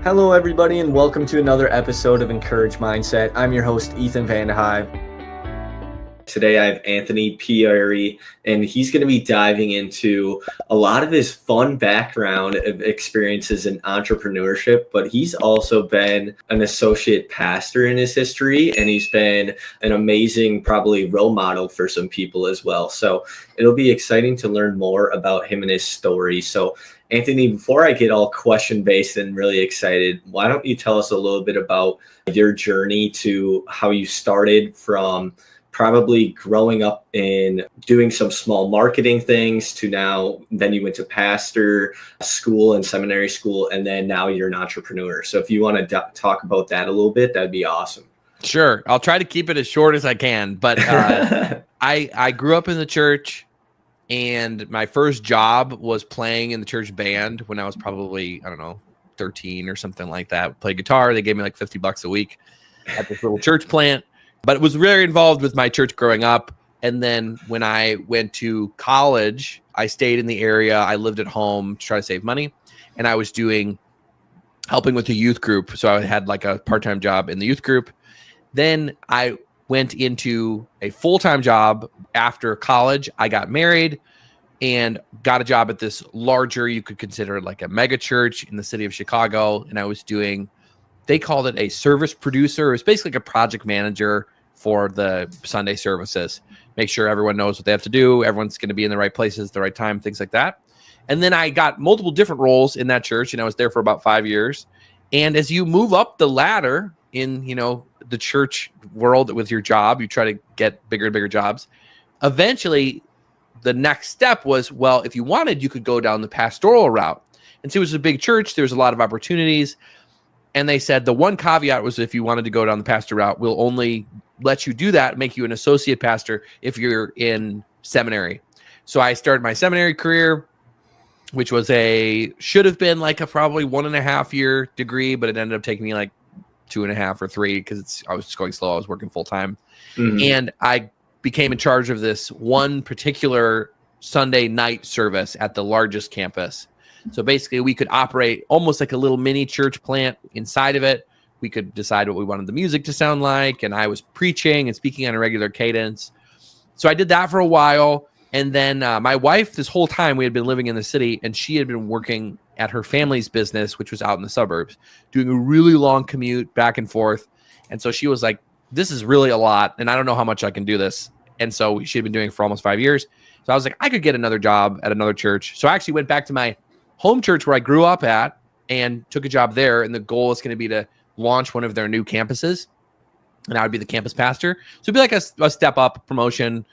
Hello, everybody, and welcome to another episode of Encourage Mindset. I'm your host, Ethan Vandehei. Today, I have Anthony Pierri, and he's going to be diving into a lot of his fun background of experiences in entrepreneurship, but he's also been an associate pastor in his history, and he's been an amazing, probably role model for some people as well. So it'll be exciting to learn more about him and his story. So Anthony, before I get all question-based and really excited, why don't you tell us a little bit about your journey to how you started from probably growing up in doing some small marketing things to then you went to pastor school and seminary school, and then now you're an entrepreneur. So if you want to talk about that a little bit, that'd be awesome. Sure. I'll try to keep it as short as I can, but I grew up in the church. And my first job was playing in the church band when I was probably, 13 or something like that. Play guitar. They gave me like $50 a week at this little church plant. But it was very involved with my church growing up. And then when I went to college, I stayed in the area. I lived at home to try to save money. And I was helping with the youth group. So I had like a part-time job in the youth group. Then I went into a full-time job after college. I got married and got a job at this larger, you could consider it like a mega church in the city of Chicago. And I was they called it a service producer. It was basically like a project manager for the Sunday services. Make sure everyone knows what they have to do. Everyone's going to be in the right places, the right time, things like that. And then I got multiple different roles in that church, and I was there for about 5 years. And as you move up the ladder in, the church world with your job, you try to get bigger and bigger jobs. Eventually, the next step was, well, if you wanted, you could go down the pastoral route. And so it was a big church. There was a lot of opportunities. And they said the one caveat was if you wanted to go down the pastor route, we'll only let you do that, make you an associate pastor if you're in seminary. So I started my seminary career, which should have been like a probably 1.5 year degree, but it ended up taking me like 2.5 or 3 because I was just going slow. I was working full time. Mm-hmm. And I became in charge of this one particular Sunday night service at the largest campus. So basically we could operate almost like a little mini church plant inside of it. We could decide what we wanted the music to sound like. And I was preaching and speaking on a regular cadence. So I did that for a while. And then my wife, this whole time we had been living in the city, and she had been working at her family's business, which was out in the suburbs, doing a really long commute back and forth. And so she was like, this is really a lot, and I don't know how much I can do this. And so she had been doing it for almost 5 years. So I was like, I could get another job at another church. So I actually went back to my home church where I grew up at and took a job there. And the goal is going to be to launch one of their new campuses. And I would be the campus pastor. So it'd be like a step up promotion.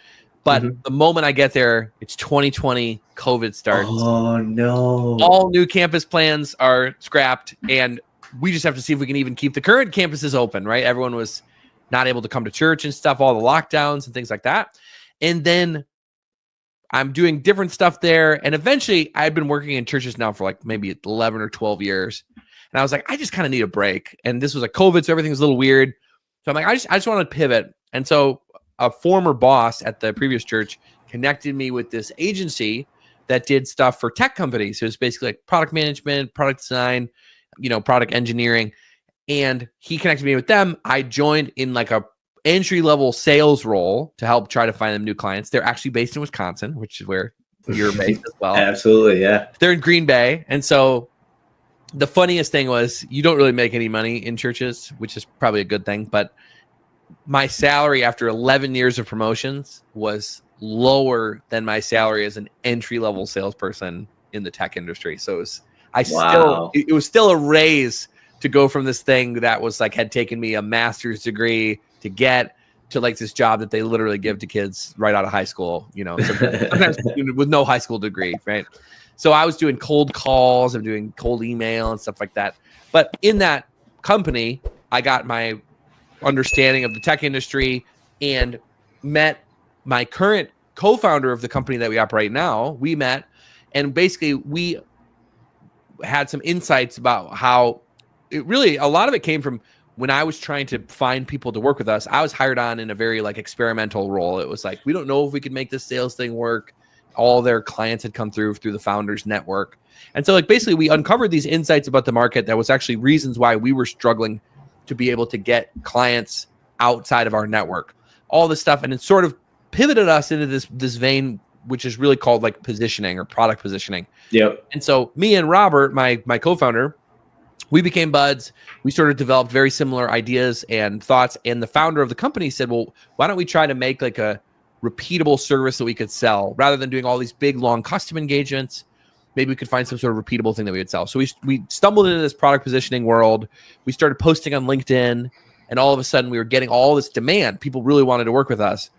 But the moment I get there, it's 2020, COVID starts. Oh, no. All new campus plans are scrapped, and we just have to see if we can even keep the current campuses open, right? Everyone was not able to come to church and stuff, all the lockdowns and things like that. And then I'm doing different stuff there. And eventually, I've been working in churches now for like maybe 11 or 12 years. And I was like, I just kind of need a break. And this was like COVID, so everything was a little weird. So I'm like, I just want to pivot. And so a former boss at the previous church connected me with this agency that did stuff for tech companies. It was basically like product management, product design, product engineering. And he connected me with them. I joined in like a entry-level sales role to help try to find them new clients. They're actually based in Wisconsin, which is where you're based as well. Absolutely, yeah. They're in Green Bay. And so the funniest thing was you don't really make any money in churches, which is probably a good thing. But my salary after 11 years of promotions was lower than my salary as an entry-level salesperson in the tech industry. So it was still a raise to go from this thing that was like had taken me a master's degree to get to like this job that they literally give to kids right out of high school, sometimes with no high school degree, right? So I was doing cold calls, I'm doing cold email and stuff like that. But in that company, I got my understanding of the tech industry and met my current co-founder of the company that we operate now. We met, and basically we had some insights about how a lot of it came from when I was trying to find people to work with us. I was hired on in a very like experimental role. It was like, we don't know if we could make this sales thing work. all their clients had come through the founders network. And so like basically we uncovered these insights about the market that was actually reasons why we were struggling to be able to get clients outside of our network, all this stuff. And it sort of pivoted us into this vein, which is really called like positioning or product positioning. Yep. And so me and Robert, my co-founder, we became buds. We sort of developed very similar ideas and thoughts. And the founder of the company said, well, why don't we try to make like a repeatable service that we could sell rather than doing all these big, long custom engagements? Maybe we could find some sort of repeatable thing that we would sell. So we stumbled into this product positioning world. We started posting on LinkedIn, and all of a sudden we were getting all this demand. People really wanted to work with us.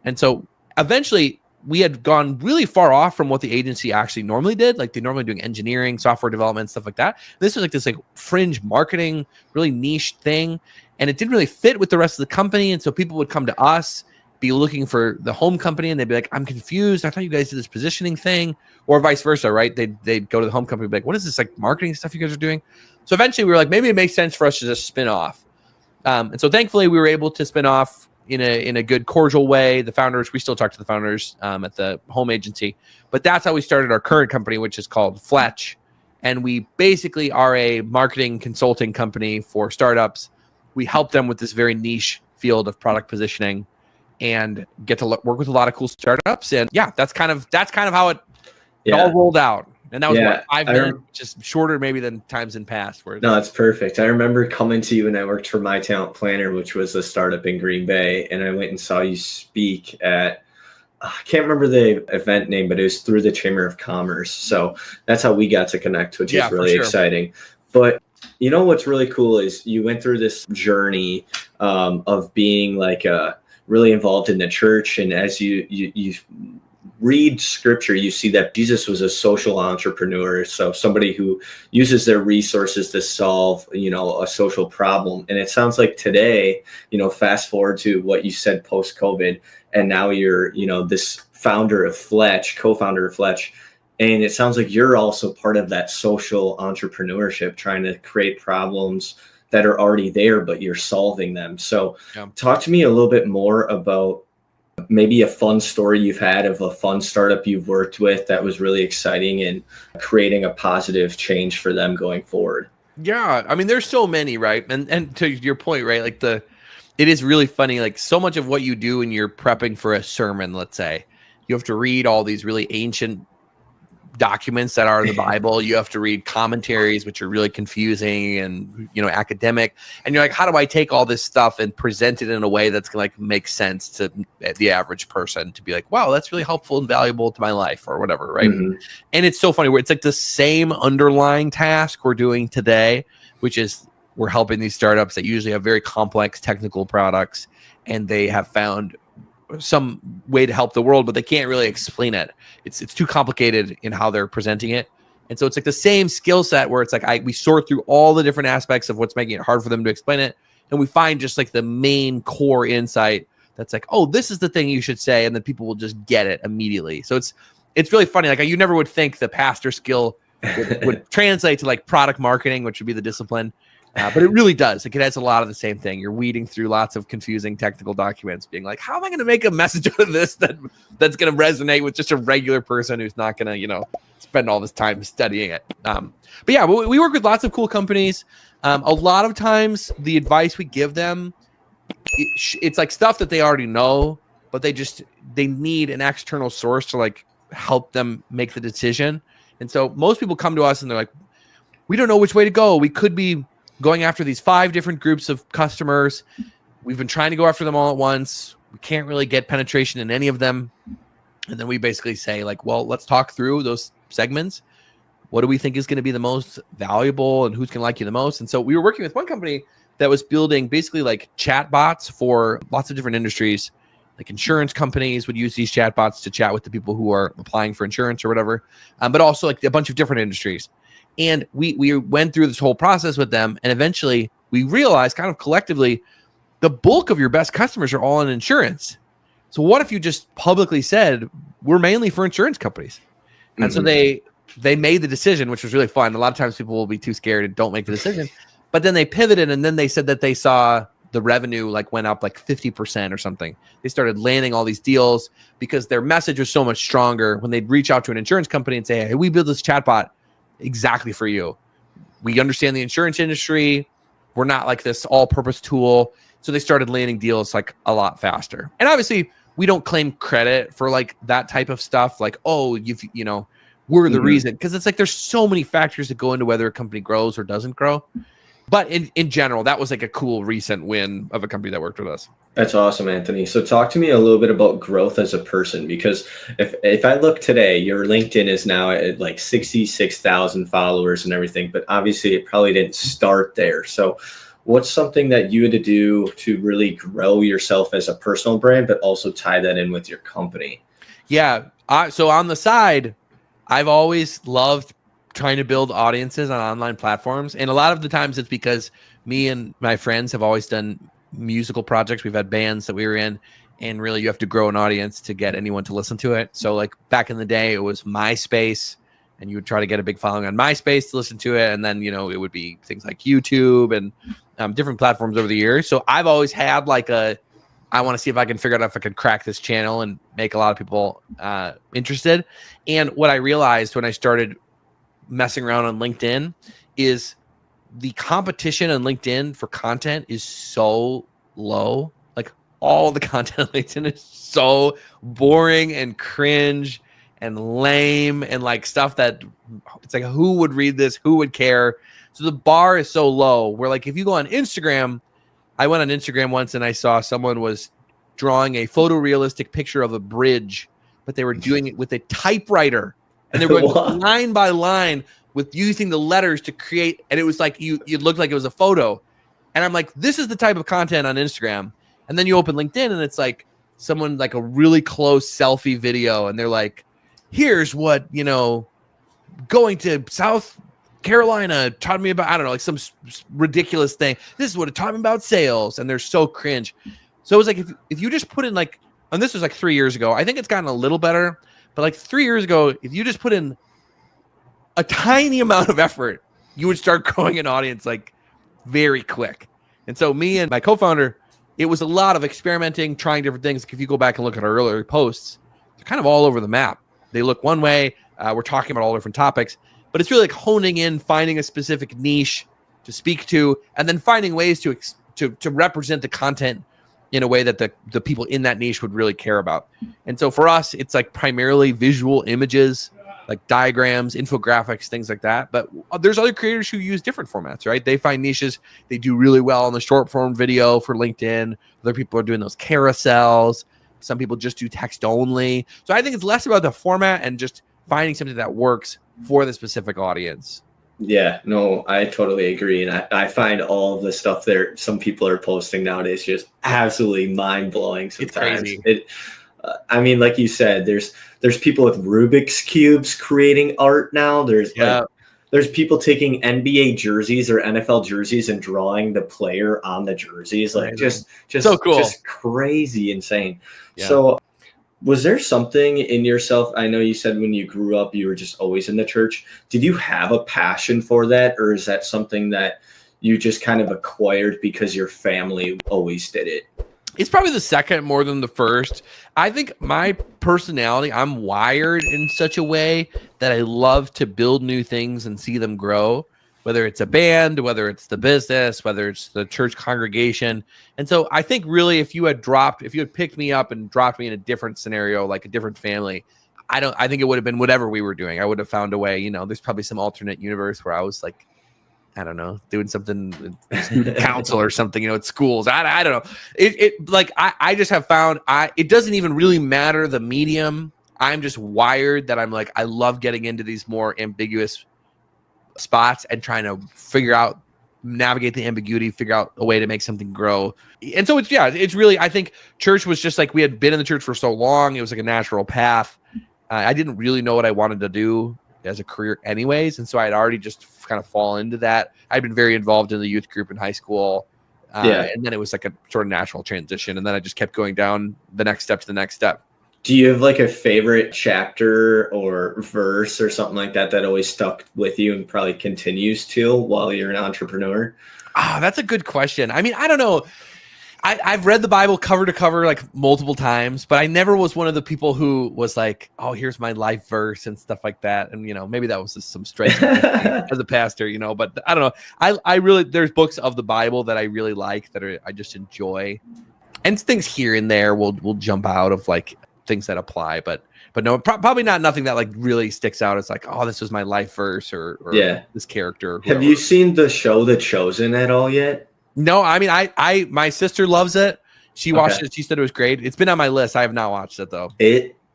And so eventually we had gone really far off from what the agency actually normally did. Like, they normally doing engineering, software development, stuff like that. This was like this like fringe marketing, really niche thing. And it didn't really fit with the rest of the company. And so people would come to us, be looking for the home company, and they'd be like, I'm confused. I thought you guys did this positioning thing, or vice versa, right? They'd go to the home company and be like, what is this like marketing stuff you guys are doing? So eventually we were like, maybe it makes sense for us to just spin off. And so thankfully we were able to spin off in a good, cordial way. The founders, we still talk to the founders at the home agency, but that's how we started our current company, which is called Fletch. And we basically are a marketing consulting company for startups. We help them with this very niche field of product positioning and get to work with a lot of cool startups. And yeah, that's kind of how it all rolled out. And that was what, 5 minutes, just shorter maybe than times in past. No, that's perfect. I remember coming to you and I worked for My Talent Planner, which was a startup in Green Bay. And I went and saw you speak at, I can't remember the event name, but it was through the Chamber of Commerce. So that's how we got to connect, which is really exciting. But you know, what's really cool is you went through this journey of being like really involved in the church. And as you read scripture, you see that Jesus was a social entrepreneur. So somebody who uses their resources to solve, a social problem. And it sounds like today, fast forward to what you said post-COVID, and now you're, this founder of Fletch, co-founder of Fletch. And it sounds like you're also part of that social entrepreneurship, trying to create problems that are already there, but you're solving them. So talk to me a little bit more about maybe a fun story you've had of a fun startup you've worked with that was really exciting and creating a positive change for them going forward. Yeah. I mean, there's so many, right? And to your point, right? Like it is really funny. Like, so much of what you do when you're prepping for a sermon, let's say, you have to read all these really ancient documents that are the Bible. You have to read commentaries, which are really confusing and, academic. And you're like, how do I take all this stuff and present it in a way that's gonna like make sense to the average person to be like, wow, that's really helpful and valuable to my life or whatever, right? Mm-hmm. And it's so funny where it's like the same underlying task we're doing today, which is we're helping these startups that usually have very complex technical products, and they have found some way to help the world, but they can't really explain it. It's too complicated in how they're presenting it. And so it's like the same skill set where it's like we sort through all the different aspects of what's making it hard for them to explain it, and we find just like the main core insight that's like, oh, this is the thing you should say, and then people will just get it immediately. So it's really funny. Like, you never would think the pastor skill would translate to like product marketing, which would be the discipline. But it really does. Like, it has a lot of the same thing. You're weeding through lots of confusing technical documents, being like, how am I going to make a message out of this that's going to resonate with just a regular person who's not going to, spend all this time studying it. But yeah, we work with lots of cool companies. A lot of times the advice we give them, it's like stuff that they already know, but they need an external source to like help them make the decision. And so most people come to us and they're like, we don't know which way to go. We could be going after these 5 different groups of customers. We've been trying to go after them all at once. We can't really get penetration in any of them. And then we basically say like, well, let's talk through those segments. What do we think is going to be the most valuable and who's going to like you the most? And so we were working with one company that was building basically like chat bots for lots of different industries. Like insurance companies would use these chat bots to chat with the people who are applying for insurance or whatever. But also like a bunch of different industries. And we went through this whole process with them, and eventually we realized kind of collectively the bulk of your best customers are all in insurance. So what if you just publicly said, we're mainly for insurance companies? And so they made the decision, which was really fun. A lot of times people will be too scared and don't make the decision. But then they pivoted, and then they said that they saw the revenue like went up like 50% or something. They started landing all these deals because their message was so much stronger when they'd reach out to an insurance company and say, hey, we built this chatbot exactly for you. We understand the insurance industry. We're not like this all-purpose tool. So they started landing deals like a lot faster. And obviously, we don't claim credit for like that type of stuff. Like, oh, you know, we're the reason. Because it's like there's so many factors that go into whether a company grows or doesn't grow. But in general, that was like a cool recent win of a company that worked with us. That's awesome, Anthony. So talk to me a little bit about growth as a person, because if I look today, your LinkedIn is now at like 66,000 followers and everything, but obviously it probably didn't start there. So what's something that you had to do to really grow yourself as a personal brand, but also tie that in with your company? Yeah. So on the side, I've always loved trying to build audiences on online platforms. And a lot of the times it's because me and my friends have always done musical projects. We've had bands that we were in, and really you have to grow an audience to get anyone to listen to it. So like back in the day, it was MySpace, and you would try to get a big following on MySpace to listen to it. And then, you know, it would be things like YouTube and different platforms over the years. So I've always had like I want to see if I can figure out if I can crack this channel and make a lot of people interested. And what I realized when I started messing around on LinkedIn is the competition on LinkedIn for content is so low. Like all the content on LinkedIn is so boring and cringe and lame and like stuff that it's like, who would read this? Who would care? So the bar is so low where like, if you go on Instagram, I went on Instagram once and I saw someone was drawing a photorealistic picture of a bridge, but they were doing it with a typewriter. And they were going line by line with using the letters to create. And it was like, it looked like it was a photo. And I'm like, this is the type of content on Instagram. And then you open LinkedIn and it's like someone like a really close selfie video. And they're like, here's what, you know, going to South Carolina taught me about, I don't know, like some ridiculous thing. This is what it taught me about sales. And they're so cringe. So it was like, if you just put in like, and this was like 3 years ago, I think it's gotten a little better. But like 3 years ago, if you just put in a tiny amount of effort, you would start growing an audience like very quick. And so me and my co-founder, it was a lot of experimenting, trying different things. If you go back and look at our earlier posts, they're kind of all over the map. They look one way. We're talking about all different topics, but it's really like honing in, finding a specific niche to speak to, and then finding ways to represent the content in a way that the people in that niche would really care about. And so for us, it's like primarily visual images, like diagrams, infographics, things like that. But there's other creators who use different formats, right? They find niches. They do really well on the short form video for LinkedIn. Other people are doing those carousels. Some people just do text only. So I think it's less about the format and just finding something that works for the specific audience. Yeah, no, I totally agree. And I find all of the stuff there some people are posting nowadays just absolutely mind-blowing sometimes. It's crazy. I mean, like you said, there's people with Rubik's Cubes creating art now. There's people taking NBA jerseys or NFL jerseys and drawing the player on the jerseys. Like just so cool. Just crazy insane. Yeah. So was there something in yourself? I know you said when you grew up, you were just always in the church. Did you have a passion for that? Or is that something that you just kind of acquired because your family always did it? It's probably the second more than the first. I think my personality, I'm wired in such a way that I love to build new things and see them grow, whether it's a band, whether it's the business, whether it's the church congregation. And so I think really if you had picked me up and dropped me in a different scenario, like a different family, I think it would have been whatever we were doing. I would have found a way, you know, there's probably some alternate universe where I was like, I don't know, doing something student council or something, you know, at schools. I don't know. I just have found it doesn't even really matter the medium. I'm just wired that I'm like, I love getting into these more ambiguous spots and trying to navigate the ambiguity, figure out a way to make something grow. And so it's really, I think church was just like, we had been in the church for so long. It was like a natural path. I didn't really know what I wanted to do as a career anyways. And so I had already just kind of fallen into that. I'd been very involved in the youth group in high school. And then it was like a sort of natural transition. And then I just kept going down the next step to the next step. Do you have like a favorite chapter or verse or something like that always stuck with you and probably continues to while you're an entrepreneur? That's a good question. I mean, I don't know. I've read the Bible cover to cover like multiple times, but I never was one of the people who was like, oh, here's my life verse and stuff like that. And, maybe that was just some strength as a pastor, but I don't know. I really, there's books of the Bible that I really like I just enjoy. And things here and there will jump out of like things that apply, but no, probably not nothing that like really sticks out. It's like, oh, this was my life verse or this character. Have you seen the show The Chosen at all yet? No, I mean, my sister loves it. She watched it. She said it was great. It's been on my list. I have not watched it though.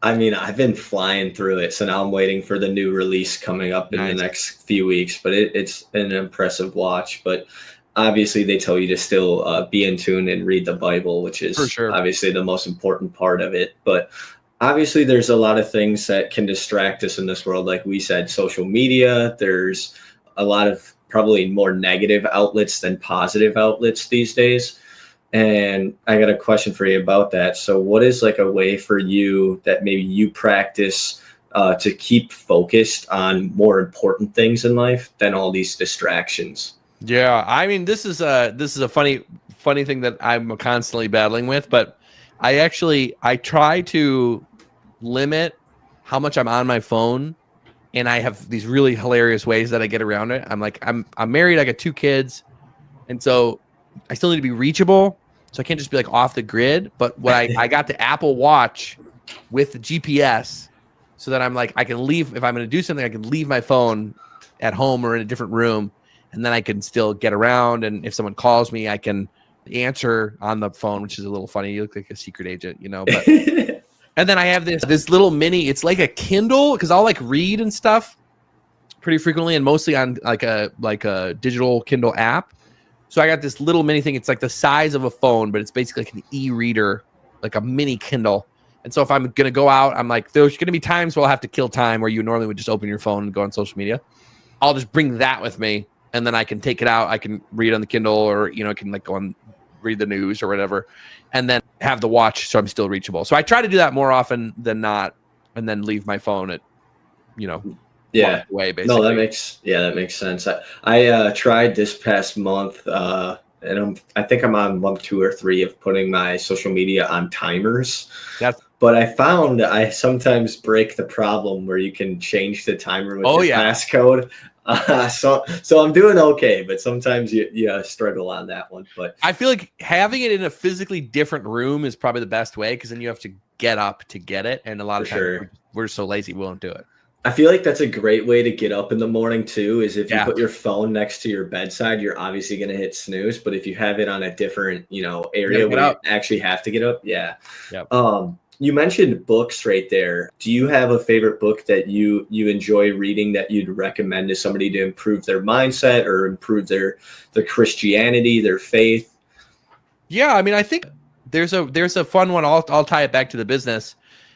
I've been flying through it. So now I'm waiting for the new release coming up in the next few weeks, but it's an impressive watch. But obviously they tell you to still be in tune and read the Bible, which is obviously the most important part of it. But obviously there's a lot of things that can distract us in this world. Like we said, social media, there's a lot of probably more negative outlets than positive outlets these days. And I got a question for you about that. So what is like a way for you that maybe you practice to keep focused on more important things in life than all these distractions? Yeah, I mean, this is a funny thing that I'm constantly battling with, but I try to limit how much I'm on my phone. And I have these really hilarious ways that I get around it. I'm married. I got 2 kids. And so I still need to be reachable. So I can't just be like off the grid. But what I got the Apple Watch with the GPS so that I'm like, I can leave. If I'm going to do something, I can leave my phone at home or in a different room. And then I can still get around. And if someone calls me, I can answer on the phone, which is a little funny. You look like a secret agent, but and then I have this little mini, it's like a Kindle because I'll like read and stuff pretty frequently and mostly on like a digital Kindle app. So I got this little mini thing. It's like the size of a phone, but it's basically like an e-reader, like a mini Kindle. And so if I'm going to go out, I'm like, there's going to be times where I'll have to kill time where you normally would just open your phone and go on social media. I'll just bring that with me and then I can take it out. I can read on the Kindle or, I can like go on read the news or whatever, and then have the watch so I'm still reachable. So I try to do that more often than not, and then leave my phone at, away basically. No, that makes sense. I tried this past month, and I think I'm on month 2 or 3 of putting my social media on timers. But I found I sometimes break the problem where you can change the timer with your passcode. So I'm doing okay, but sometimes you struggle on that one. But I feel like having it in a physically different room is probably the best way because then you have to get up to get it, and a lot of times we're so lazy we won't do it. I feel like that's a great way to get up in the morning too. Is if you put your phone next to your bedside, you're obviously going to hit snooze. But if you have it on a different area where you actually have to get up, You mentioned books right there. Do you have a favorite book that you enjoy reading that you'd recommend to somebody to improve their mindset or improve their Christianity, their faith? Yeah, I mean, I think there's a fun one. I'll tie it back to the business.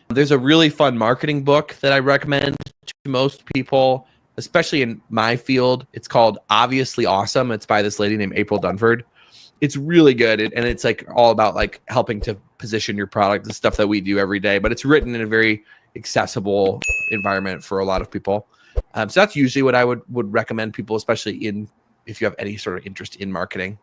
There's a really fun marketing book that I recommend to most people, especially in my field. It's called Obviously Awesome. It's by this lady named April Dunford. It's really good, and it's like all about like helping to position your product, the stuff that we do every day, but it's written in a very accessible environment for a lot of people. So that's usually what I would recommend people, especially if you have any sort of interest in marketing.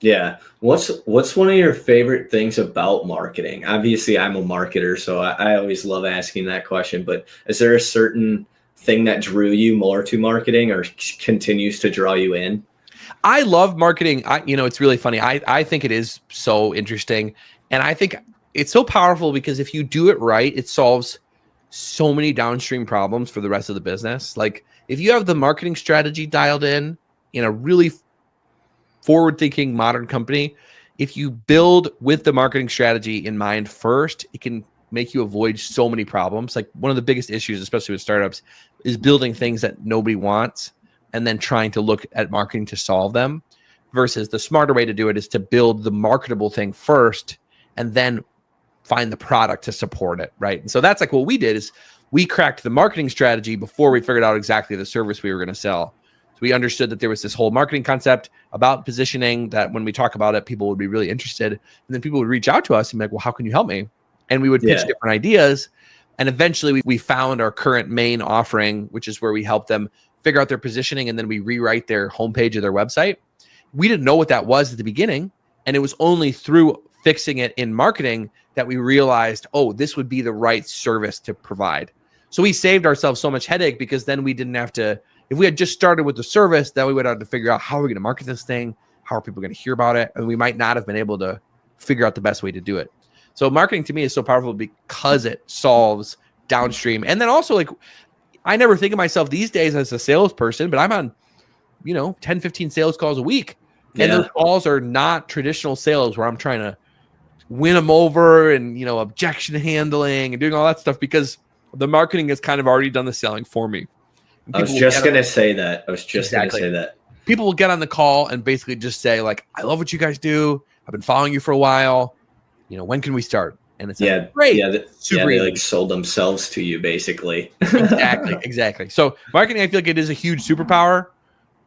Yeah. What's one of your favorite things about marketing? Obviously, I'm a marketer, so I always love asking that question, but is there a certain thing that drew you more to marketing or continues to draw you in? I love marketing. It's really funny. I think it is so interesting. And I think it's so powerful because if you do it right, it solves so many downstream problems for the rest of the business. Like if you have the marketing strategy dialed in a really forward-thinking modern company, if you build with the marketing strategy in mind first, it can make you avoid so many problems. Like one of the biggest issues, especially with startups, is building things that nobody wants and then trying to look at marketing to solve them, versus the smarter way to do it is to build the marketable thing first and then find the product to support it, right? And so that's like what we did is we cracked the marketing strategy before we figured out exactly the service we were going to sell. So we understood that there was this whole marketing concept about positioning that when we talk about it, people would be really interested. And then people would reach out to us and be like, well, how can you help me? And we would pitch different ideas. And eventually we found our current main offering, which is where we help them figure out their positioning, and then we rewrite their homepage of their website. We didn't know what that was at the beginning, And it was only through fixing it in marketing that we realized, oh, this would be the right service to provide. So we saved ourselves so much headache, because then we didn't have to, if we had just started with the service, then we would have to figure out how are we going to market this thing? How are people going to hear about it? And we might not have been able to figure out the best way to do it. So marketing to me is so powerful because it solves downstream. And then also, like, I never think of myself these days as a salesperson, but I'm on, 10, 15 sales calls a week. And those calls are not traditional sales where I'm trying to win them over and, objection handling and doing all that stuff, because the marketing has kind of already done the selling for me. I was just going to say that. People will get on the call and basically just say, like, I love what you guys do. I've been following you for a while. When can we start? And it's like, great. They like sold themselves to you, basically. Exactly. So marketing, I feel like it is a huge superpower.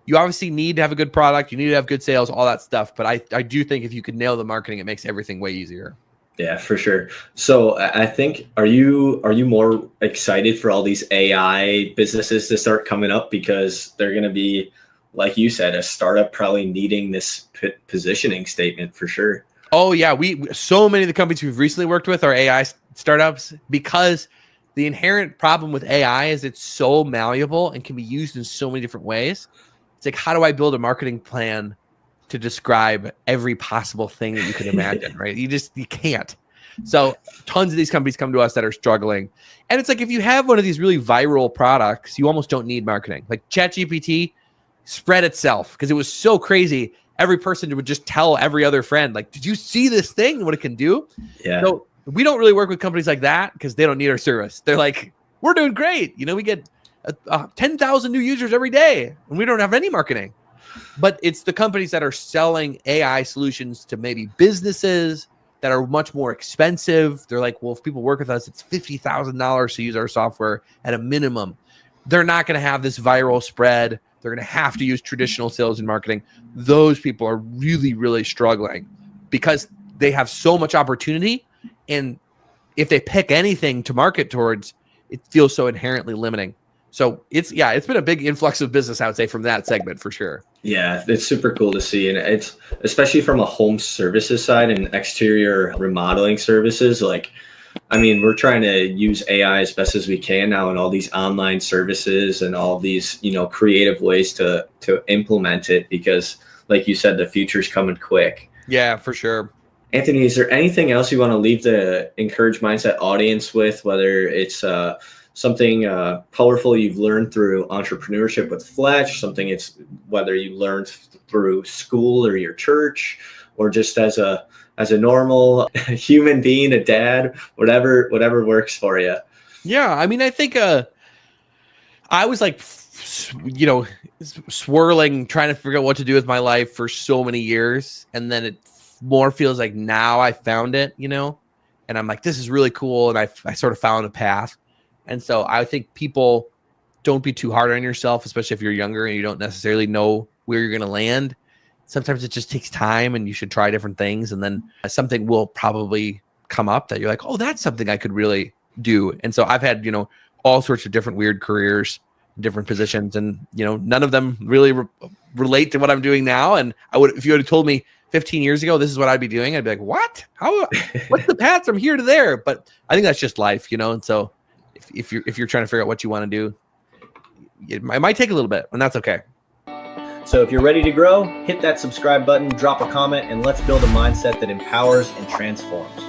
You obviously need to have a good product. You need to have good sales, all that stuff. But I do think if you could nail the marketing, it makes everything way easier. Yeah, for sure. So I think, are you more excited for all these AI businesses to start coming up, because they're going to be, like you said, a startup probably needing this positioning statement for sure? Oh yeah, so many of the companies we've recently worked with are AI startups, because the inherent problem with AI is it's so malleable and can be used in so many different ways. It's like, how do I build a marketing plan to describe every possible thing that you can imagine, right? You can't. So tons of these companies come to us that are struggling. And it's like, if you have one of these really viral products, you almost don't need marketing. Like ChatGPT spread itself because it was so crazy. Every person would just tell every other friend, like, did you see this thing and what it can do? Yeah. So we don't really work with companies like that because they don't need our service. They're like, we're doing great. We get 10,000 new users every day and we don't have any marketing. But it's the companies that are selling AI solutions to maybe businesses that are much more expensive. They're like, well, if people work with us, it's $50,000 to use our software at a minimum. They're not going to have this viral spread. They're going to have to use traditional sales and marketing. Those people are really, really struggling because they have so much opportunity. And if they pick anything to market towards, it feels so inherently limiting. So it's been a big influx of business, I would say, from that segment for sure. Yeah, it's super cool to see. And it's especially from a home services side and exterior remodeling services. Like, I mean, we're trying to use AI as best as we can now in all these online services and all these, creative ways to implement it, because like you said, the future's coming quick. Yeah, for sure. Anthony, is there anything else you want to leave the Encourage Mindset audience with, whether it's something powerful you've learned through entrepreneurship with Fletch, whether you learned through school or your church, or just as a normal human being, a dad, whatever works for you? Yeah, I mean, I think I was like, swirling, trying to figure out what to do with my life for so many years, and then it more feels like now I found it, and I'm like, this is really cool, and I sort of found a path. And so I think people, don't be too hard on yourself, especially if you're younger and you don't necessarily know where you're going to land. Sometimes it just takes time and you should try different things. And then something will probably come up that you're like, oh, that's something I could really do. And so I've had, all sorts of different weird careers, different positions, and, none of them really relate to what I'm doing now. And if you had told me 15 years ago, this is what I'd be doing, I'd be like, what? What's the path from here to there? But I think that's just life, and so if you're trying to figure out what you want to do, it might take a little bit, and that's okay. So if you're ready to grow, hit that subscribe button, drop a comment, and let's build a mindset that empowers and transforms.